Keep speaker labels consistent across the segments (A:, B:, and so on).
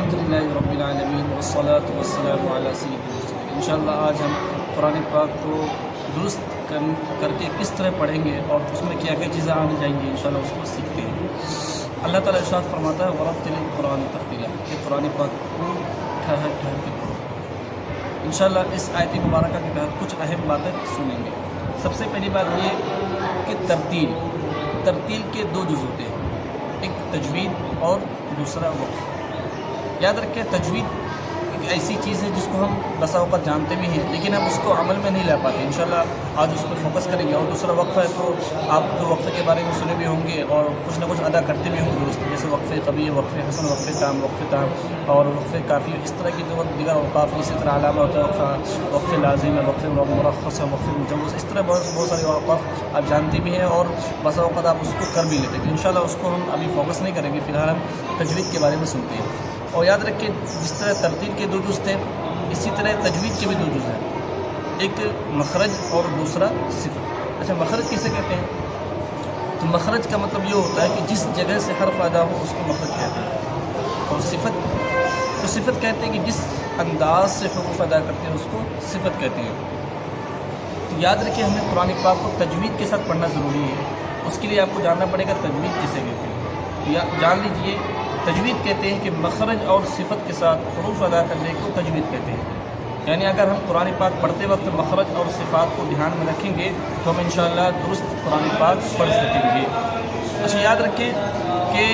A: الحمدللہ رب العالمین والصلاة والسلام علی سیدنا المرسلین۔ انشاءاللہ آج ہم قرآن پاک کو درست کر کے کس طرح پڑھیں گے اور اس میں کیا کیا چیزیں آنے جائیں گی انشاءاللہ اس کو سیکھتے ہیں۔ اللہ تعالیٰ ارشاد فرماتا ہے وَرَتِّلِ الْقُرْآنَ تَرْتِيلًا، کہ قرآن پاک کو ٹھہر کے پڑھو۔ انشاءاللہ اس آیت مبارکہ کے تحت کچھ اہم باتیں سنیں گے۔ سب سے پہلی بات یہ کہ ترتیل کے دو جز ہوتے ہیں، ایک تجوید اور دوسرا وقف۔ یاد رکھیں تجوید ایک ایسی چیز ہے جس کو ہم بسا اوقات جانتے بھی ہیں لیکن ہم اس کو عمل میں نہیں لا پاتے۔ انشاءاللہ آج اس پہ فوکس کریں گے۔ اور دوسرا وقف ہے تو آپ جو وقفے کے بارے میں سنے بھی ہوں گے اور کچھ نہ کچھ ادا کرتے بھی ہوں گے درست، جیسے وقف قبیح، وقف حسن، وقف تام اور وقف کافی، اس طرح کی جو دیگر اوقاف، اسی طرح علامہ ہوتا ہے وقف لازم ہے، وقف مرخص ہے، وقف مجوز، اس طرح بہت سارے اوقاف آپ جانتے بھی ہیں اور بسا اوقات آپ اس کو کر بھی لیتے ہیں۔ انشاءاللہ اس کو ہم ابھی فوکس نہیں کریں گے، فی الحال ہم تجوید کے بارے میں سنتے ہیں۔ اور یاد رکھیں جس طرح ترتیل کے دو جز تھے اسی طرح تجوید کے بھی دو جز ہیں، ایک مخرج اور دوسرا صفت۔ اچھا مخرج کسے کہتے ہیں؟ تو مخرج کا مطلب یہ ہوتا ہے کہ جس جگہ سے حرف ادا ہو اس کو مخرج کہتے ہیں، اور صفت کہتے ہیں کہ جس انداز سے حروف ادا کرتے ہیں اس کو صفت کہتے ہیں۔ تو یاد رکھیں ہمیں قرآن پاک کو تجوید کے ساتھ پڑھنا ضروری ہے، اس کے لیے آپ کو جاننا پڑے گا تجوید کسے کہتے ہیں۔ یا جان لیجئے تجوید کہتے ہیں کہ مخرج اور صفت کے ساتھ حروف ادا کرنے کو تجوید کہتے ہیں۔ یعنی اگر ہم قرآن پاک پڑھتے وقت مخرج اور صفات کو دھیان میں رکھیں گے تو ہم انشاءاللہ درست قرآن پاک پڑھ سکیں گے۔ اچھا یاد رکھیں کہ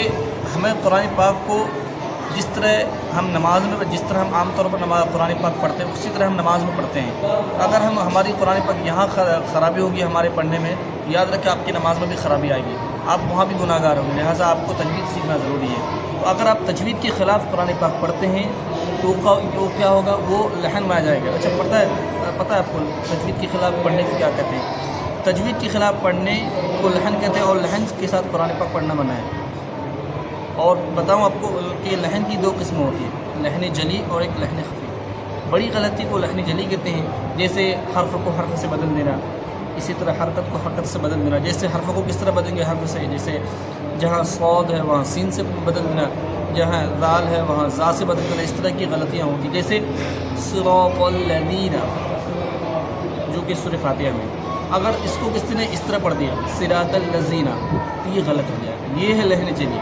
A: ہمیں قرآن پاک کو جس طرح ہم نماز میں جس طرح ہم عام طور پر قرآن پاک پڑھتے ہیں اسی طرح ہم نماز میں پڑھتے ہیں۔ اگر ہماری قرآن پاک یہاں خرابی ہوگی ہمارے پڑھنے میں، یاد رکھیں آپ کی نماز میں بھی خرابی آئے گی، آپ وہاں بھی گناہ گار ہوں گے، لہٰذا آپ کو تجوید سیکھنا ضروری ہے۔ تو اگر آپ تجوید کے خلاف قرآن پاک پڑھتے ہیں تو کیا ہوگا، وہ لحن میں آ جائے گا۔ اچھا پتہ ہے آپ کو تجوید کے خلاف پڑھنے کو کیا کہتے ہیں؟ تجوید کے خلاف پڑھنے کو لحن کہتے ہیں اور لحن کے ساتھ قرآن پاک پڑھنا منع ہے۔ اور بتاؤں آپ کو کہ لحن کی دو قسمیں ہوتی ہیں، لحن جلی اور ایک لحن خفی۔ بڑی غلطی کو لحن جلی کہتے ہیں، جیسے حرف کو حرف سے بدل دینا، اسی طرح حرکت کو حرکت سے بدل دینا۔ جیسے حرف کو کس طرح بدلیں گے؟ حرف سے، جیسے جہاں صاد ہے وہاں سین سے بدل دینا، جہاں ذال ہے وہاں ذا سے بدل دینا، اس طرح کی غلطیاں ہوتی ہیں۔ جیسے صراط الذین جو کہ سورہ فاتحہ میں، اگر اس کو کسی نے اس طرح پڑھ دیا صراط الذین تو یہ غلط ہو جائے گا، یہ ہے لحن جلی۔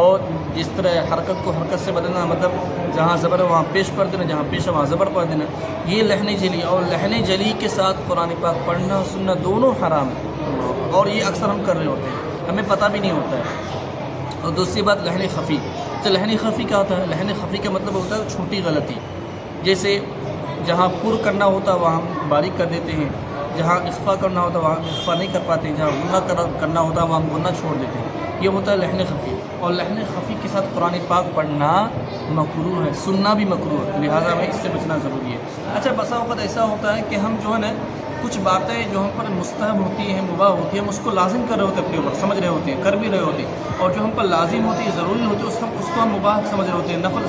A: اور جس طرح حرکت کو حرکت سے بدلنا، مطلب جہاں زبر ہے وہاں پیش پڑھ دینا، جہاں پیش ہے وہاں زبر پڑھ دینا، یہ لحن جلی۔ اور لحن جلی کے ساتھ قرآن پاک پڑھنا سننا دونوں حرام ہے، اور یہ اکثر ہم کر رہے ہوتے ہیں، ہمیں پتہ بھی نہیں ہوتا ہے۔ اور دوسری بات لحن خفی۔ تو لحن خفی کیا ہوتا ہے؟ لحن خفی کا مطلب ہوتا ہے چھوٹی غلطی، جیسے جہاں پر کرنا ہوتا ہے وہاں ہم باریک کر دیتے ہیں، جہاں اخفا کرنا ہوتا ہے وہاں اخفا نہیں کر پاتے، جہاں غنہ کرنا ہوتا ہے وہاں ہم غنہ چھوڑ دیتے ہیں، یہ ہوتا ہے لحن خفی۔ اور لحن خفی کے ساتھ قرآن پاک پڑھنا مکروہ ہے، سننا بھی مکروہ ہے، لہٰذا ہمیں اس سے بچنا ضروری ہے۔ اچھا بسا اوقات ایسا ہوتا ہے کہ ہم جو ہے نا کچھ باتیں جو ہم پر مستحب ہوتی ہیں، مباح ہوتی ہیں، ہم اس کو لازم کر رہے ہوتے ہیں، اپنے اوپر سمجھ رہے ہوتے ہیں، کر بھی رہے ہوتے ہیں، اور جو ہم پر لازم ہوتی ہے، ضروری ہوتی ہے، اس کو ہم مباح سمجھ رہے ہوتے ہیں، نفل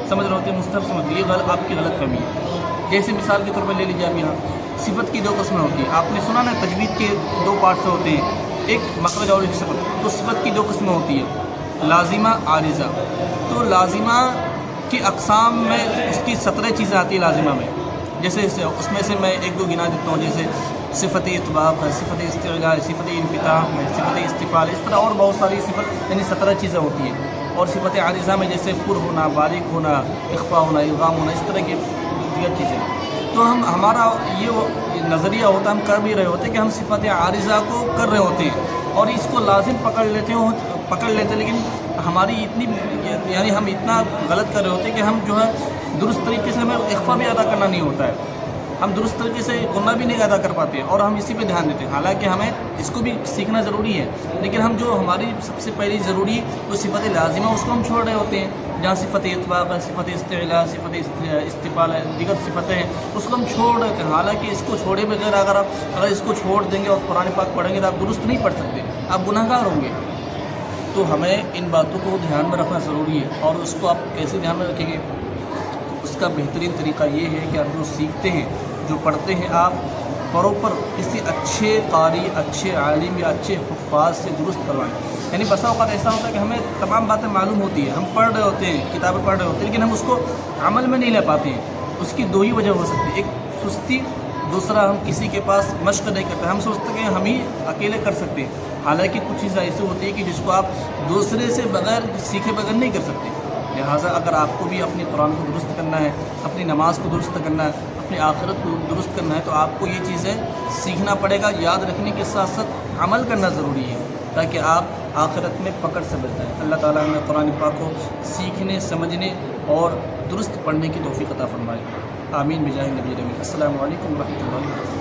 A: سمجھ رہے ہوتے ہیں، مستحب سمجھ رہے ہیں۔ یہ آپ کی غلط فہمی ہے۔ جیسے مثال کے طور پر لے لیجیے آپ یہاں صفت کی دو قسمیں ہوتی ہیں، آپ نے سنا نا تجوید کے دو پارٹس ہوتے ہیں، ایک مخرج اور ایک صفت۔ تو صفت کی دو قسمیں ہوتی ہیں، لازمہ، عارضہ۔ تو لازمہ کی اقسام میں اس کی 17 چیزیں آتی ہیں لازمہ میں، جیسے اس میں سے میں ایک دو گنا دیتا ہوں، جیسے صفت اطباق ہے، صفت استعلاء، صفت انفتاح ہے، صفت استفعال، اس طرح اور بہت ساری صفت یعنی 17 چیزیں ہوتی ہیں۔ اور صفت عارضہ میں جیسے پر ہونا، باریک ہونا، اخفا ہونا، ادغام ہونا، اس طرح کی دیگر چیزیں۔ تو ہمارا یہ نظریہ ہوتا ہے، ہم کر بھی رہے ہوتے ہیں کہ ہم صفت عارضہ کو کر رہے ہوتے ہیں اور اس کو لازم پکڑ لیتے ہیں، لیکن ہماری اتنی یعنی ہم اتنا غلط کر رہے ہوتے ہیں کہ ہم جو ہے درست طریقے سے ہمیں اخفا بھی ادا کرنا نہیں ہوتا ہے، ہم درست طریقے سے غنہ بھی نہیں ادا کر پاتے اور ہم اسی پہ دھیان دیتے ہیں۔ حالانکہ ہمیں اس کو بھی سیکھنا ضروری ہے، لیکن ہم جو ہماری سب سے پہلی ضروری وہ صفت لازمہ اس کو ہم چھوڑ رہے ہوتے ہیں، جہاں صفت اطباق ہے، صفت استعلاء، صفت استفعال ہے، دیگر صفتیں ہیں، اس کو ہم چھوڑ رہے تھے۔ حالانکہ اس کو چھوڑے بغیر اگر اس کو چھوڑ دیں گے اور قرآن پاک پڑھیں گے تو آپ درست نہیں پڑھ سکتے، آپ گناہ گار ہوں گے۔ تو ہمیں ان باتوں کو دھیان میں رکھنا ضروری ہے۔ اور اس کو آپ کیسے دھیان میں رکھیں گے؟ اس کا بہترین طریقہ یہ ہے کہ آپ جو سیکھتے ہیں، جو پڑھتے ہیں، آپ پراپر کسی اچھے قاری، اچھے عالم یا اچھے حفاظ سے درست کروائیں۔ یعنی بسا اوقات ایسا ہوتا ہے کہ ہمیں تمام باتیں معلوم ہوتی ہیں، ہم پڑھ رہے ہوتے ہیں، کتابیں پڑھ رہے ہوتے ہیں، لیکن ہم اس کو عمل میں نہیں لے پاتے ہیں۔ اس کی دو ہی وجہ ہو سکتی ہے، ایک سستی، دوسرا ہم کسی کے پاس مشق نہیں کرتے، ہم سوچتے ہیں کہ ہم ہی اکیلے کر سکتے ہیں، حالانکہ کچھ چیزیں ایسی ہوتی ہیں کہ جس کو آپ دوسرے سے بغیر سیکھے بغیر نہیں کر سکتے۔ لہٰذا اگر آپ کو بھی اپنی قرآن کو درست کرنا ہے، اپنی نماز کو درست کرنا ہے، اپنی آخرت کو درست کرنا ہے، تو آپ کو یہ چیزیں سیکھنا پڑے گا، یاد رکھنے کے ساتھ ساتھ عمل کرنا ضروری ہے، تاکہ آپ آخرت میں پکڑ سے بچ جائیں۔ اللہ تعالیٰ ہمیں قرآن پاک کو سیکھنے، سمجھنے اور درست پڑھنے کی توفیق عطا فرمائے۔ آمین بجاہ نبی رحمت۔ السلام علیکم ورحمۃ اللہ وبرکاتہ۔